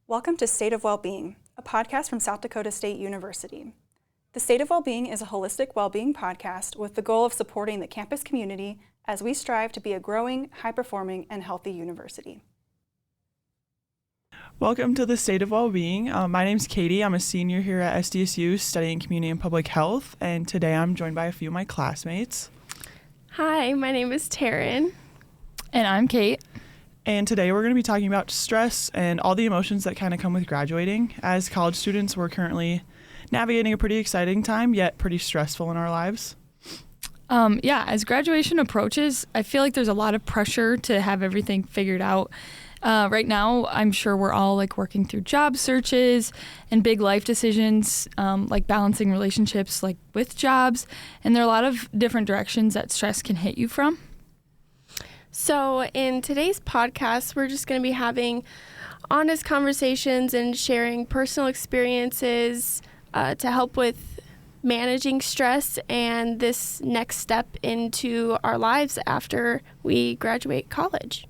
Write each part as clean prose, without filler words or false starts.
Welcome to State of Wellbeing, a podcast from South Dakota State University. The State of Wellbeing is a holistic well-being podcast with the goal of supporting the campus community as we strive to be a growing, high-performing, and healthy university. Welcome to the State of Wellbeing. My name's Katie. I'm a senior here at SDSU studying community and public health, and today I'm joined by a few of my classmates. Hi, my name is Taryn. And I'm Kate. And today we're going to be talking about stress and all the emotions that kind of come with graduating. As college students, we're currently navigating a pretty exciting time, yet pretty stressful in our lives. As graduation approaches, I feel like there's a lot of pressure to have everything figured out. Right now, I'm sure we're all working through job searches and big life decisions, like balancing relationships with jobs. And there are a lot of different directions that stress can hit you from. So in today's podcast, we're just going to be having honest conversations and sharing personal experiences to help with managing stress and this next step into our lives after we graduate college.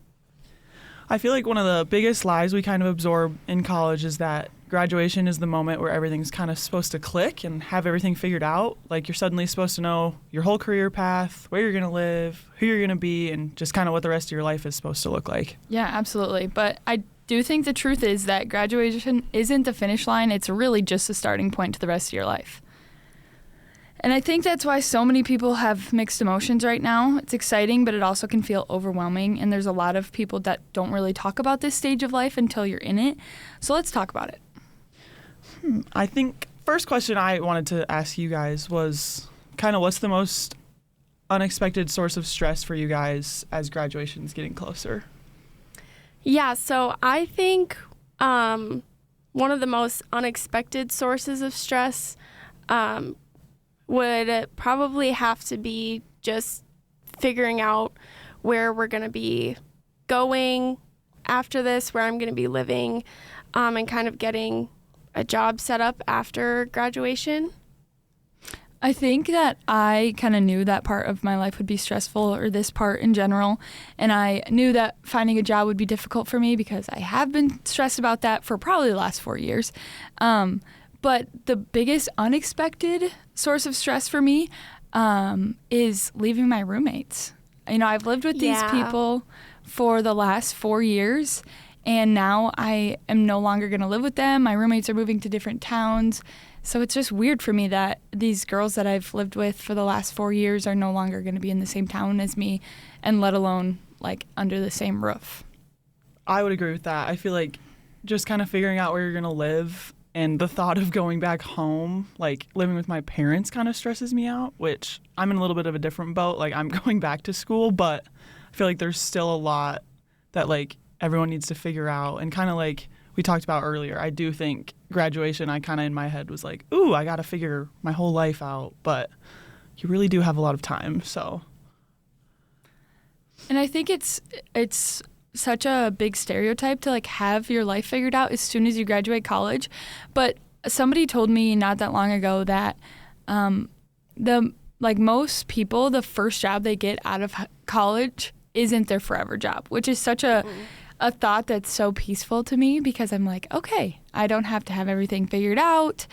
I feel like one of the biggest lies we kind of absorb in college is that graduation is the moment where everything's kind of supposed to click and have everything figured out. Like you're suddenly supposed to know your whole career path, where you're going to live, who you're going to be, and just kind of what the rest of your life is supposed to look like. Yeah, absolutely. But I do think the truth is that graduation isn't the finish line. It's really just a starting point to the rest of your life. And I think that's why so many people have mixed emotions right now. It's exciting, but it also can feel overwhelming. And there's a lot of people that don't really talk about this stage of life until you're in it. So let's talk about it. I think first question I wanted to ask you guys was kind of what's the most unexpected source of stress for you guys as graduation is getting closer? Yeah, so I think one of the most unexpected sources of stress would probably have to be just figuring out where we're going to be going after this, where I'm going to be living, and kind of getting a job set up after graduation. I think that I kind of knew that part of my life would be stressful, or this part in general, and I knew that finding a job would be difficult for me because I have been stressed about that for probably the last 4 years. But the biggest unexpected source of stress for me is leaving my roommates. You know, I've lived with these people for the last 4 years, and now I am no longer going to live with them. My roommates are moving to different towns. So it's just weird for me that these girls that I've lived with for the last 4 years are no longer going to be in the same town as me, and let alone under the same roof. I would agree with that. I feel like just kind of figuring out where you're going to live and the thought of going back home, living with my parents kind of stresses me out, which I'm in a little bit of a different boat. I'm going back to school, but I feel like there's still a lot that everyone needs to figure out. And kind of we talked about earlier, I do think graduation, I kind of in my head was ooh, I got to figure my whole life out. But you really do have a lot of time, so. And I think it's such a big stereotype to have your life figured out as soon as you graduate college. But somebody told me not that long ago that most people, the first job they get out of college isn't their forever job, which is such a thought that's so peaceful to me, because I'm okay, I don't have to have everything figured out.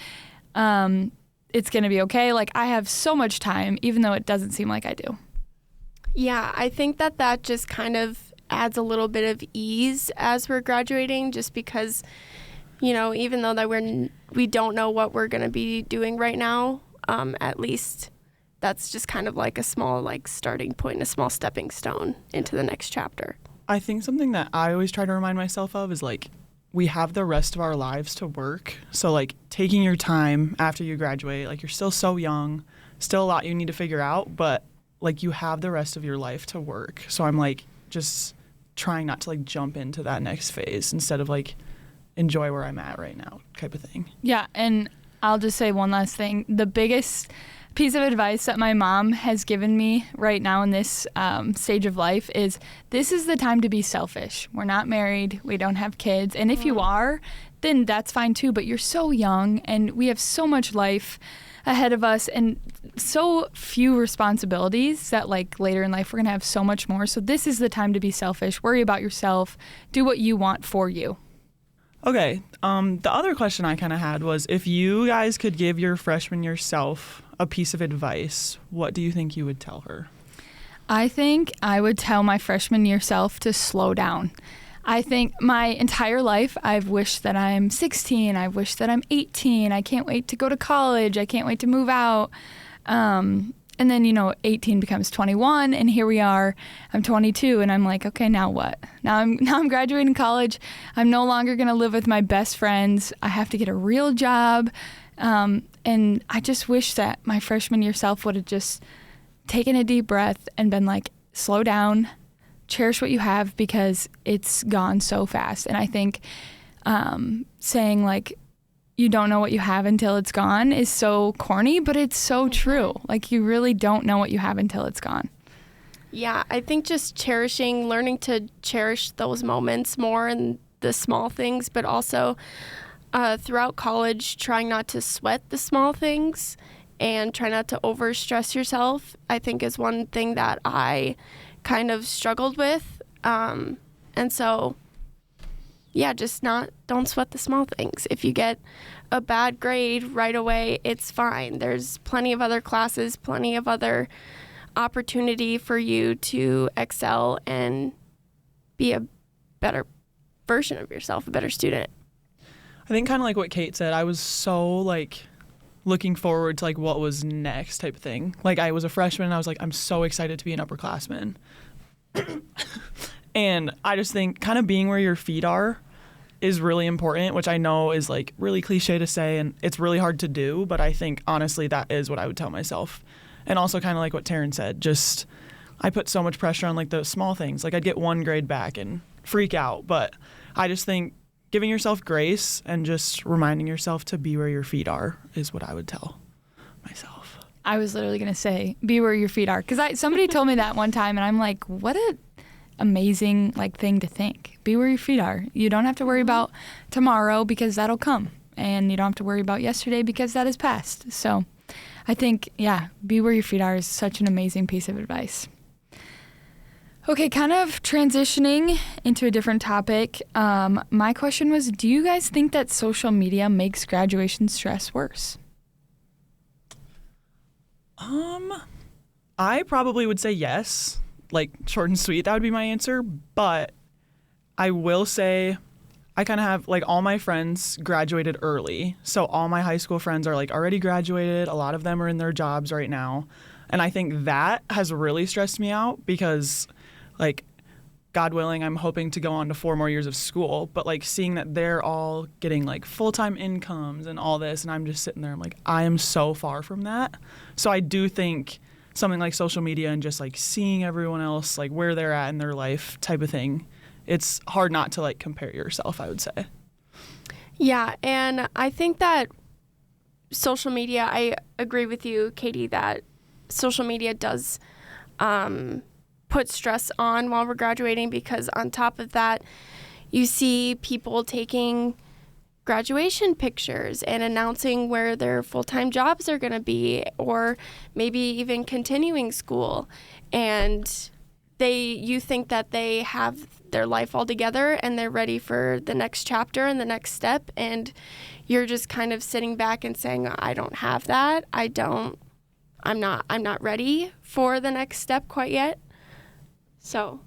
It's going to be okay. I have so much time, even though it doesn't seem like I do. Yeah, I think that just kind of adds a little bit of ease as we're graduating, just because, even though that we don't know what we're going to be doing right now, at least that's just kind of a small starting point, a small stepping stone into the next chapter. I think something that I always try to remind myself of is we have the rest of our lives to work. So taking your time after you graduate, you're still so young, still a lot you need to figure out, but you have the rest of your life to work. So I'm just trying not to jump into that next phase instead of enjoy where I'm at right now type of thing. Yeah, and I'll just say one last thing. The biggest piece of advice that my mom has given me right now in this stage of life is this is the time to be selfish. We're not married. We don't have kids. And if you are, then that's fine too. But you're so young and we have so much life ahead of us and so few responsibilities that later in life we're going to have so much more. So this is the time to be selfish. Worry about yourself. Do what you want for you. Okay. The other question I kind of had was, if you guys could give your freshman yourself a piece of advice, what do you think you would tell her? I think I would tell my freshman year self to slow down. I think my entire life I've wished that I'm 16. I've wished that I'm 18. I can't wait to go to college. I can't wait to move out. And then, 18 becomes 21, and here we are. I'm 22, and I'm like, okay, now what? Now I'm graduating college. I'm no longer going to live with my best friends. I have to get a real job. And I just wish that my freshman year self would have just taken a deep breath and been like, slow down, cherish what you have, because it's gone so fast. And I think saying like, you don't know what you have until it's gone is so corny, but it's so true. Like, you really don't know what you have until it's gone. Yeah, I think just learning to cherish those moments more and the small things, but also throughout college, trying not to sweat the small things and try not to overstress yourself, I think is one thing that I kind of struggled with. And so, yeah, don't sweat the small things. If you get a bad grade right away, it's fine. There's plenty of other classes, plenty of other opportunity for you to excel and be a better version of yourself, a better student. I think kind of like what Kate said, I was so like looking forward to like what was next type of thing. Like, I was a freshman and I was like, I'm so excited to be an upperclassman. And I just think kind of being where your feet are is really important, which I know is like really cliche to say and it's really hard to do, but I think honestly that is what I would tell myself. And also kind of like what Taryn said, just I put so much pressure on like the small things. Like, I'd get one grade back and freak out, but I just think giving yourself grace and just reminding yourself to be where your feet are is what I would tell myself. I was literally going to say, be where your feet are. Because somebody told me that one time, and I'm like, what a amazing like thing to think. Be where your feet are. You don't have to worry about tomorrow because that'll come. And you don't have to worry about yesterday because that is past. So I think, yeah, be where your feet are is such an amazing piece of advice. Okay, kind of transitioning into a different topic. My question was, do you guys think that social media makes graduation stress worse? I probably would say yes. Like, short and sweet, that would be my answer. But I will say I kind of have, like, all my friends graduated early. So all my high school friends are, like, already graduated. A lot of them are in their jobs right now. And I think that has really stressed me out because, like, God willing, I'm hoping to go on to 4 more years of school. But, like, seeing that they're all getting, like, full-time incomes and all this, and I'm just sitting there, I'm like, I am so far from that. So I do think something like social media and just, like, seeing everyone else, like, where they're at in their life type of thing, it's hard not to, like, compare yourself, I would say. Yeah, and I think that social media, I agree with you, Katie, that social media does put stress on while we're graduating, because on top of that, you see people taking graduation pictures and announcing where their full-time jobs are going to be, or maybe even continuing school. And you think that they have their life all together and they're ready for the next chapter and the next step. And you're just kind of sitting back and saying, I don't have that. I'm not ready for the next step quite yet. So,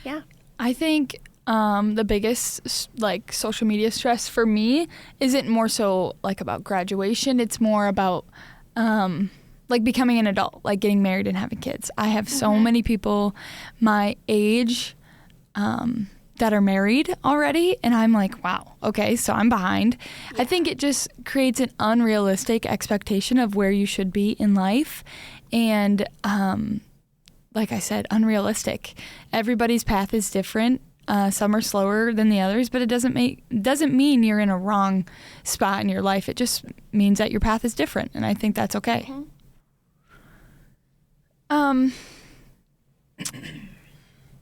yeah. I think the biggest like social media stress for me isn't more so like about graduation. It's more about like becoming an adult, like getting married and having kids. I have so many people my age that are married already, and I'm like, wow, okay, so I'm behind. Yeah. I think it just creates an unrealistic expectation of where you should be in life, and like I said, unrealistic. Everybody's path is different. Some are slower than the others, but it doesn't mean you're in a wrong spot in your life. It just means that your path is different, and I think that's okay.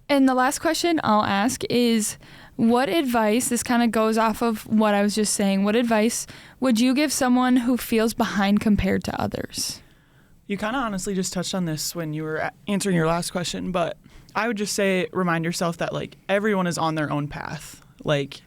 And the last question I'll ask is, what advice, this kind of goes off of what I was just saying, what advice would you give someone who feels behind compared to others? You kind of honestly just touched on this when you were answering your last question, but I would just say remind yourself that, like, everyone is on their own path. Like,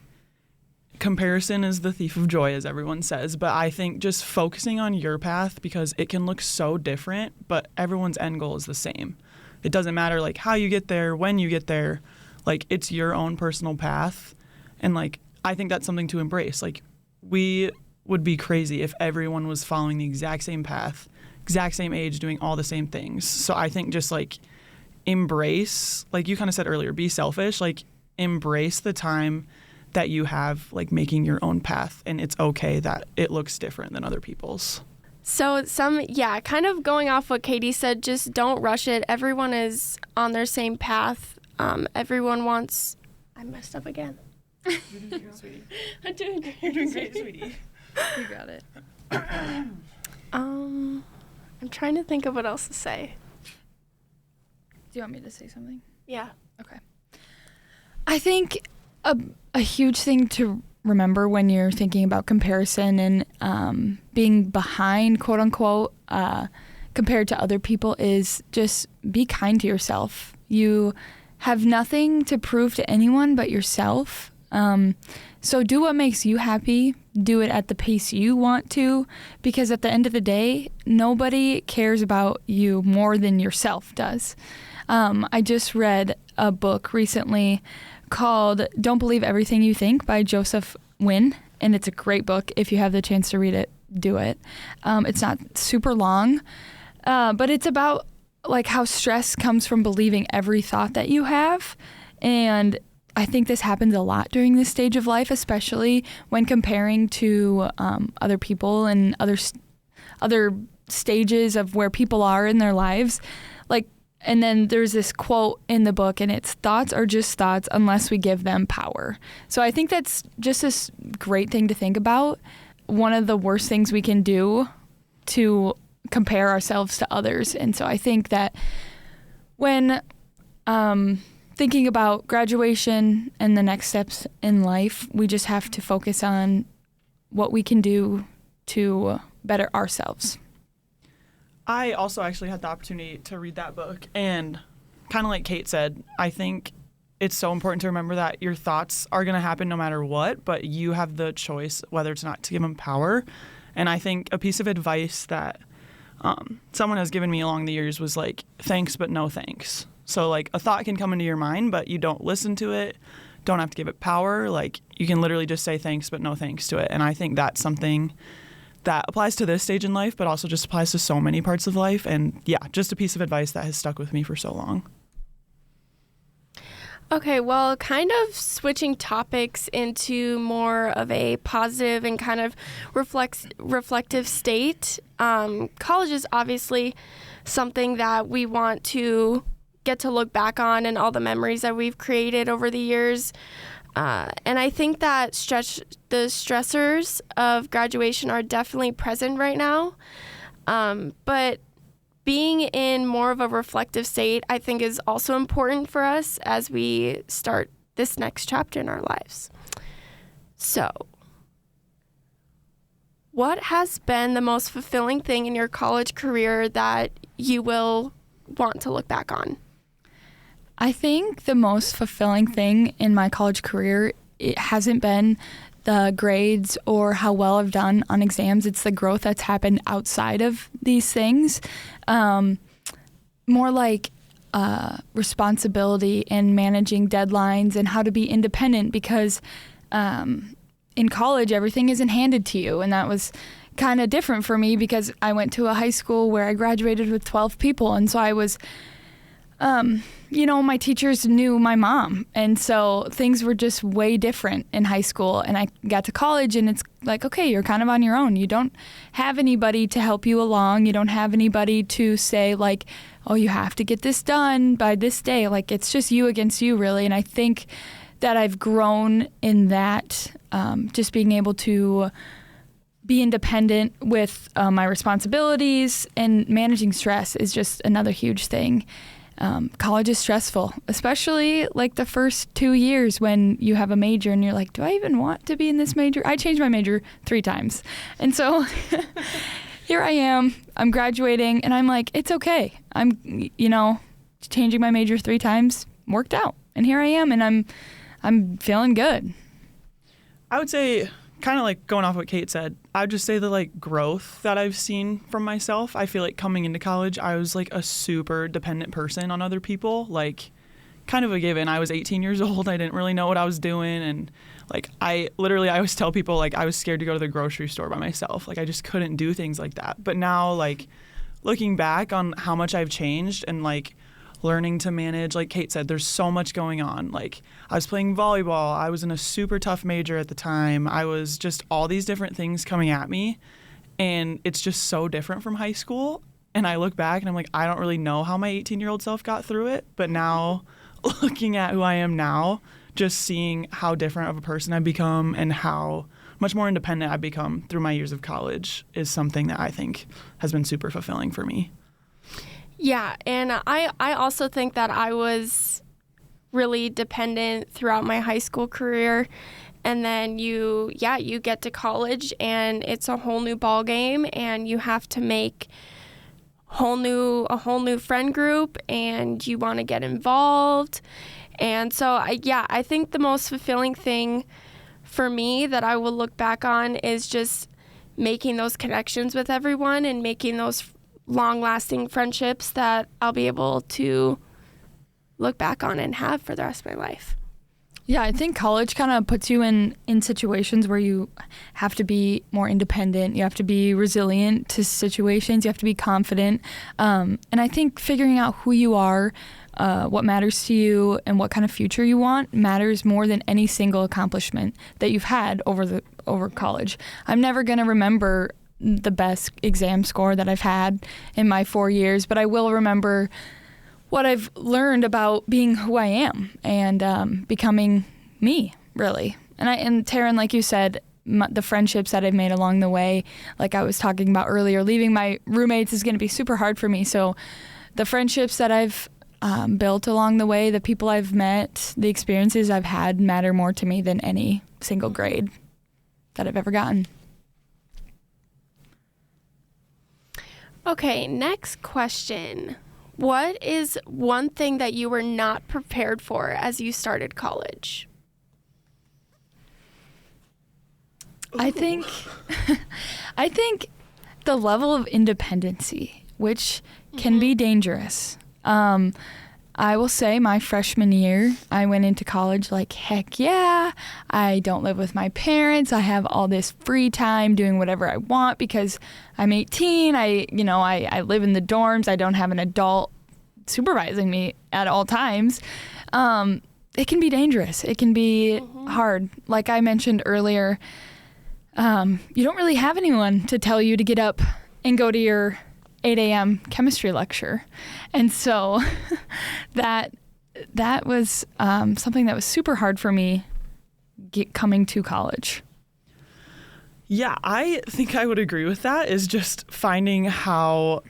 comparison is the thief of joy, as everyone says, but I think just focusing on your path, because it can look so different, but everyone's end goal is the same. It doesn't matter like how you get there, when you get there, like it's your own personal path. And like, I think that's something to embrace. Like, we would be crazy if everyone was following the exact same path, exact same age, doing all the same things. So I think just like embrace, like you kind of said earlier, be selfish, like embrace the time that you have like making your own path, and it's okay that it looks different than other people's. So kind of going off what Katie said, just don't rush it. Everyone is on their same path. Everyone wants... I messed up again. You're doing great, sweetie. I'm doing great. You're doing great, sweetie. You got it. I'm trying to think of what else to say. Do you want me to say something? Yeah. Okay. I think a huge thing to remember when you're thinking about comparison and being behind, quote unquote, compared to other people is just be kind to yourself. You have nothing to prove to anyone but yourself. So do what makes you happy. Do it at the pace you want to, because at the end of the day, nobody cares about you more than yourself does. I just read a book recently called Don't Believe Everything You Think by Joseph Wynn, and it's a great book. If you have the chance to read it, do it. It's not super long, but it's about like how stress comes from believing every thought that you have. And I think this happens a lot during this stage of life, especially when comparing to other people and other stages of where people are in their lives. Like, and then there's this quote in the book, and it's, thoughts are just thoughts unless we give them power. So I think that's just this great thing to think about. One of the worst things we can do to compare ourselves to others. And so I think that when thinking about graduation and the next steps in life, we just have to focus on what we can do to better ourselves. I also actually had the opportunity to read that book, and kind of like Kate said, I think it's so important to remember that your thoughts are going to happen no matter what, but you have the choice whether it's not to give them power. And I think a piece of advice that someone has given me along the years was like, thanks but no thanks. So like a thought can come into your mind, but you don't listen to it, don't have to give it power. Like you can literally just say thanks but no thanks to it. And I think that's something that applies to this stage in life, but also just applies to so many parts of life. And yeah, just a piece of advice that has stuck with me for so long. Okay, well, kind of switching topics into more of a positive and kind of reflective state. College is obviously something that we want to get to look back on and all the memories that we've created over the years. And I think that the stressors of graduation are definitely present right now. But being in more of a reflective state, I think, is also important for us as we start this next chapter in our lives. So, what has been the most fulfilling thing in your college career that you will want to look back on? I think the most fulfilling thing in my college career, it hasn't been the grades or how well I've done on exams. It's the growth that's happened outside of these things. More like responsibility and managing deadlines and how to be independent, because in college, everything isn't handed to you. And that was kind of different for me because I went to a high school where I graduated with 12 people. And so I was... my teachers knew my mom, and so things were just way different in high school. And I got to college, and it's like, okay, you're kind of on your own. You don't have anybody to help you along. You don't have anybody to say, like, oh, you have to get this done by this day. Like, it's just you against you, really. And I think that I've grown in that, just being able to be independent with my responsibilities, and managing stress is just another huge thing. College is stressful, especially like the first 2 years when you have a major and you're like, do I even want to be in this major? I changed my major 3 times. And so here I am, I'm graduating, and I'm like, it's okay. I'm, changing my major 3 times worked out. And here I am, and I'm feeling good. I would say, kind of like going off what Kate said, I would just say the like growth that I've seen from myself. I feel like coming into college, I was like a super dependent person on other people, like kind of a given. I was 18 years old. I didn't really know what I was doing. And like, I always tell people like I was scared to go to the grocery store by myself. Like I just couldn't do things like that. But now like looking back on how much I've changed and like learning to manage, like Kate said, there's so much going on. Like I was playing volleyball. I was in a super tough major at the time. I was just all these different things coming at me. And it's just so different from high school. And I look back and I'm like, I don't really know how my 18-year-old self got through it. But now looking at who I am now, just seeing how different of a person I've become and how much more independent I've become through my years of college is something that I think has been super fulfilling for me. Yeah, and I also think that I was really dependent throughout my high school career. And then you get to college and it's a whole new ball game and you have to make a whole new friend group and you want to get involved. And so I think the most fulfilling thing for me that I will look back on is just making those connections with everyone and making those long-lasting friendships that I'll be able to look back on and have for the rest of my life. Yeah, I think college kind of puts you in situations where you have to be more independent. You have to be resilient to situations. You have to be confident. And I think figuring out who you are, what matters to you, and what kind of future you want matters more than any single accomplishment that you've had over college. I'm never going to remember the best exam score that I've had in my 4 years, but I will remember what I've learned about being who I am and becoming me, really. And Taryn, like you said, the friendships that I've made along the way, like I was talking about earlier, leaving my roommates is going to be super hard for me. So the friendships that I've built along the way, the people I've met, the experiences I've had matter more to me than any single grade that I've ever gotten. Okay, next question. What is one thing that you were not prepared for as you started college? I think the level of independency, which can be dangerous. I will say my freshman year, I went into college like, heck yeah, I don't live with my parents. I have all this free time doing whatever I want because I'm 18. I live in the dorms. I don't have an adult supervising me at all times. It can be dangerous. It can be hard. Like I mentioned earlier, you don't really have anyone to tell you to get up and go to your 8 a.m. chemistry lecture. And so that was something that was super hard for me coming to college. Yeah, I think I would agree with that, is just finding how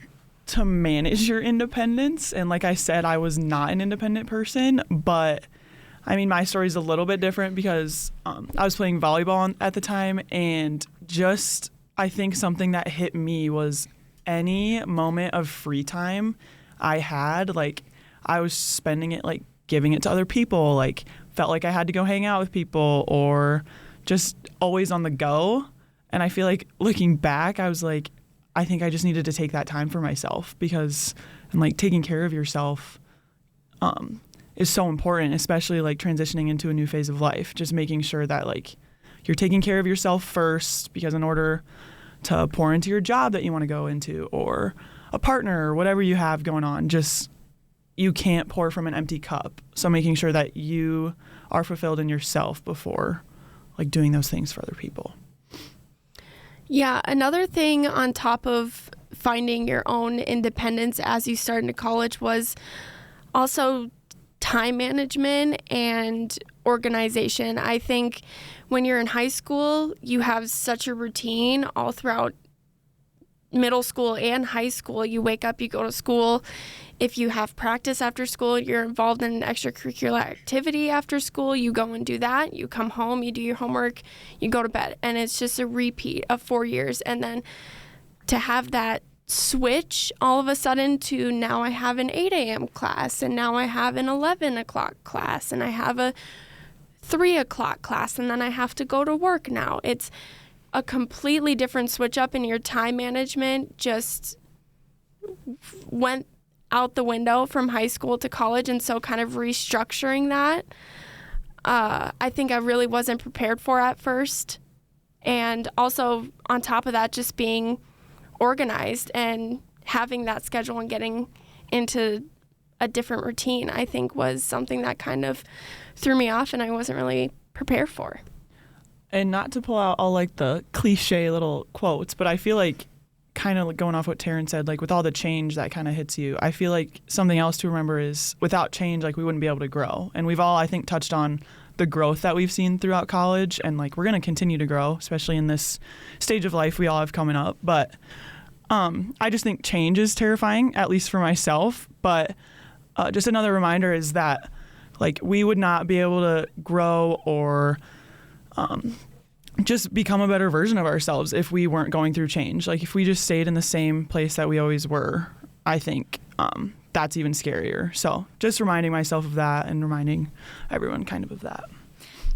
to manage your independence. And like I said, I was not an independent person, but I mean, my story is a little bit different because I was playing volleyball at the time, and just I think something that hit me was any moment of free time I had, like I was spending it like giving it to other people, like felt like I had to go hang out with people or just always on the go. And I feel like looking back, I was like, I think I just needed to take that time for myself because and like taking care of yourself is so important, especially like transitioning into a new phase of life, just making sure that like you're taking care of yourself first, because in order to pour into your job that you want to go into or a partner or whatever you have going on, just you can't pour from an empty cup. So making sure that you are fulfilled in yourself before like doing those things for other people. Yeah, another thing on top of finding your own independence as you start into college was also time management and organization. I think when you're in high school, you have such a routine all throughout middle school and high school. You wake up, you go to school. If you have practice after school, you're involved in an extracurricular activity after school, you go and do that. You come home, you do your homework, you go to bed. And it's just a repeat of 4 years. And then to have that switch all of a sudden to now I have an 8 a.m. class and now I have an 11 o'clock class and I have a 3:00 class and then I have to go to work now. It's a completely different switch up, and your time management just went out the window from high school to college. And so kind of restructuring that, I think I really wasn't prepared for at first. And also on top of that, just being organized and having that schedule and getting into a different routine, I think was something that kind of threw me off and I wasn't really prepared for. And not to pull out all like the cliche little quotes, but I feel like kind of going off what Taryn said, like with all the change that kind of hits you, I feel like something else to remember is without change, like we wouldn't be able to grow. And we've all, I think, touched on the growth that we've seen throughout college, and like we're going to continue to grow, especially in this stage of life we all have coming up. But I just think change is terrifying, at least for myself. But just another reminder is that like we would not be able to grow or just become a better version of ourselves if we weren't going through change. Like if we just stayed in the same place that we always were, I think that's even scarier. So just reminding myself of that and reminding everyone kind of that.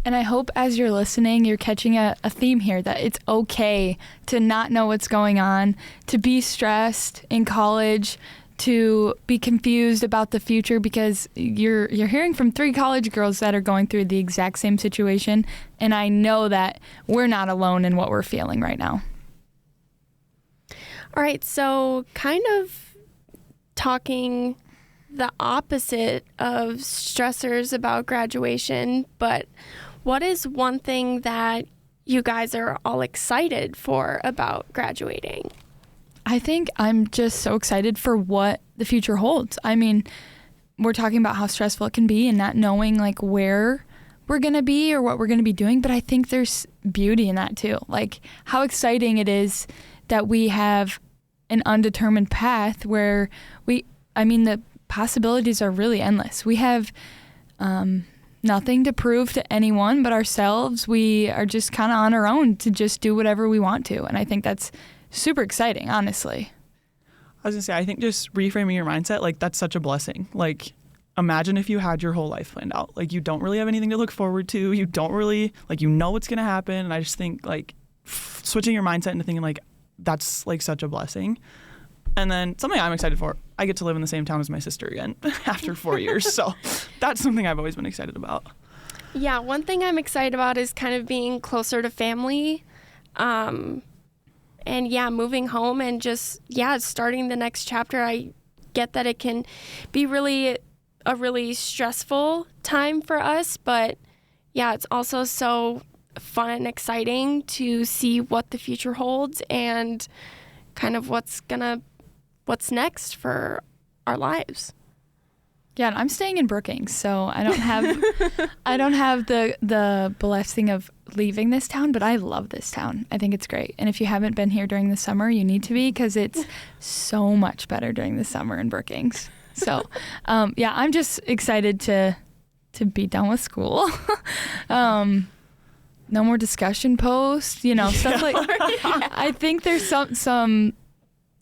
And I hope as you're listening, you're catching a theme here that it's okay to not know what's going on, to be stressed in college, to be confused about the future, because you're hearing from 3 college girls that are going through the exact same situation. And I know that we're not alone in what we're feeling right now. All right, so kind of talking the opposite of stressors about graduation, but what is one thing that you guys are all excited for about graduating? I think I'm just so excited for what the future holds. I mean, we're talking about how stressful it can be and not knowing like where we're going to be or what we're going to be doing, but I think there's beauty in that too. Like how exciting it is that we have an undetermined path where the possibilities are really endless. We have nothing to prove to anyone but ourselves. We are just kind of on our own to just do whatever we want to. And I think that's super exciting, honestly. I was gonna say, I think just reframing your mindset, like that's such a blessing. Like imagine if you had your whole life planned out. Like you don't really have anything to look forward to. You don't really, like, you know what's gonna happen. And I just think like switching your mindset into thinking like that's like such a blessing. And then something I'm excited for, I get to live in the same town as my sister again after 4 years. So that's something I've always been excited about. Yeah, one thing I'm excited about is kind of being closer to family. And yeah, moving home and just, starting the next chapter. I get that it can be a really stressful time for us, but yeah, it's also so fun and exciting to see what the future holds and kind of what's next for our lives. Yeah, and I'm staying in Brookings, so I don't have the blessing of leaving this town, but I love this town. I think it's great. And if you haven't been here during the summer, you need to be, because it's so much better during the summer in Brookings. So, I'm just excited to be done with school. No more discussion posts, stuff like. I think there's something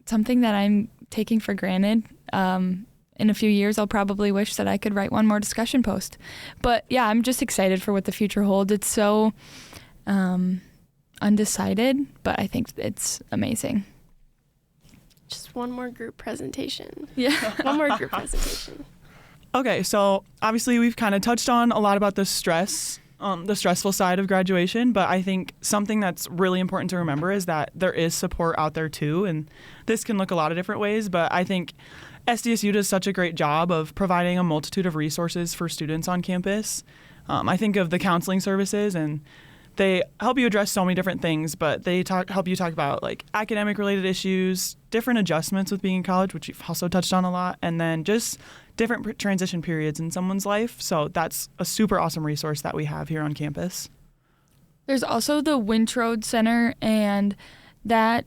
that I'm taking for granted. In a few years, I'll probably wish that I could write one more discussion post. But yeah, I'm just excited for what the future holds. It's so undecided, but I think it's amazing. Just one more group presentation. Yeah. One more group presentation. Okay, so obviously we've kind of touched on a lot about the stressful side of graduation, but I think something that's really important to remember is that there is support out there too, and this can look a lot of different ways, but I think SDSU does such a great job of providing a multitude of resources for students on campus. I think of the counseling services, and they help you address so many different things, but they help you talk about like academic related issues, different adjustments with being in college, which you've also touched on a lot, and then just different transition periods in someone's life. So that's a super awesome resource that we have here on campus. There's also the Wintrode Center, and that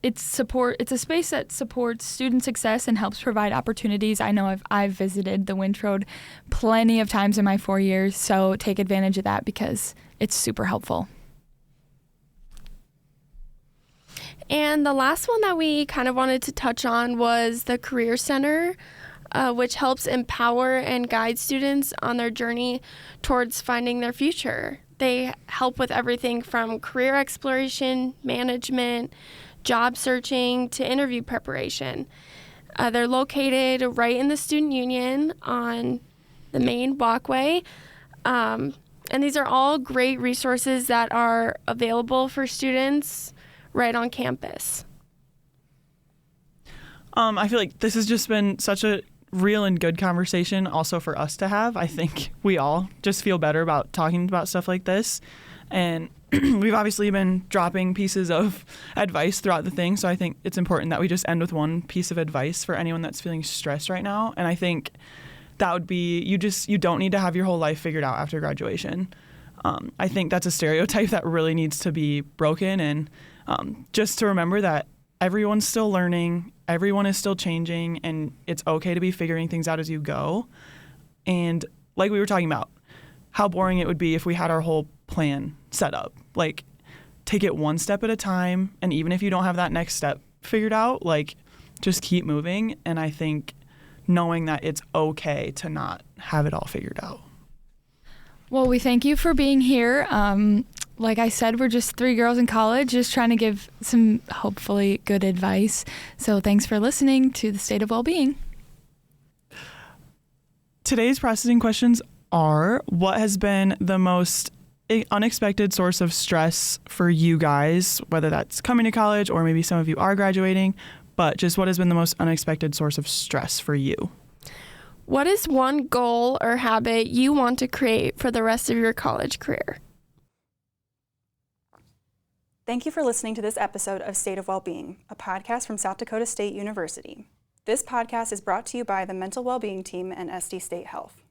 it's a space that supports student success and helps provide opportunities. I know I've visited the Wintrode plenty of times in my 4 years, so take advantage of that because it's super helpful. And the last one that we kind of wanted to touch on was the Career Center. which helps empower and guide students on their journey towards finding their future. They help with everything from career exploration, management, job searching, to interview preparation. They're located right in the Student Union on the main walkway. And these are all great resources that are available for students right on campus. I feel like this has just been such a real and good conversation also for us to have. I think we all just feel better about talking about stuff like this. And we've obviously been dropping pieces of advice throughout the thing, so I think it's important that we just end with one piece of advice for anyone that's feeling stressed right now. And I think that would be you don't need to have your whole life figured out after graduation. I think that's a stereotype that really needs to be broken, and just to remember that everyone's still learning, everyone is still changing, and it's okay to be figuring things out as you go. And like we were talking about, how boring it would be if we had our whole plan set up. Like, take it one step at a time, and even if you don't have that next step figured out, like, just keep moving. And I think knowing that it's okay to not have it all figured out. Well, we thank you for being here. Like I said, we're just 3 girls in college just trying to give some hopefully good advice. So thanks for listening to The State of Wellbeing. Today's processing questions are: what has been the most unexpected source of stress for you guys, whether that's coming to college or maybe some of you are graduating, but just what has been the most unexpected source of stress for you? What is one goal or habit you want to create for the rest of your college career? Thank you for listening to this episode of State of Wellbeing, a podcast from South Dakota State University. This podcast is brought to you by the Mental Wellbeing Team and SD State Health.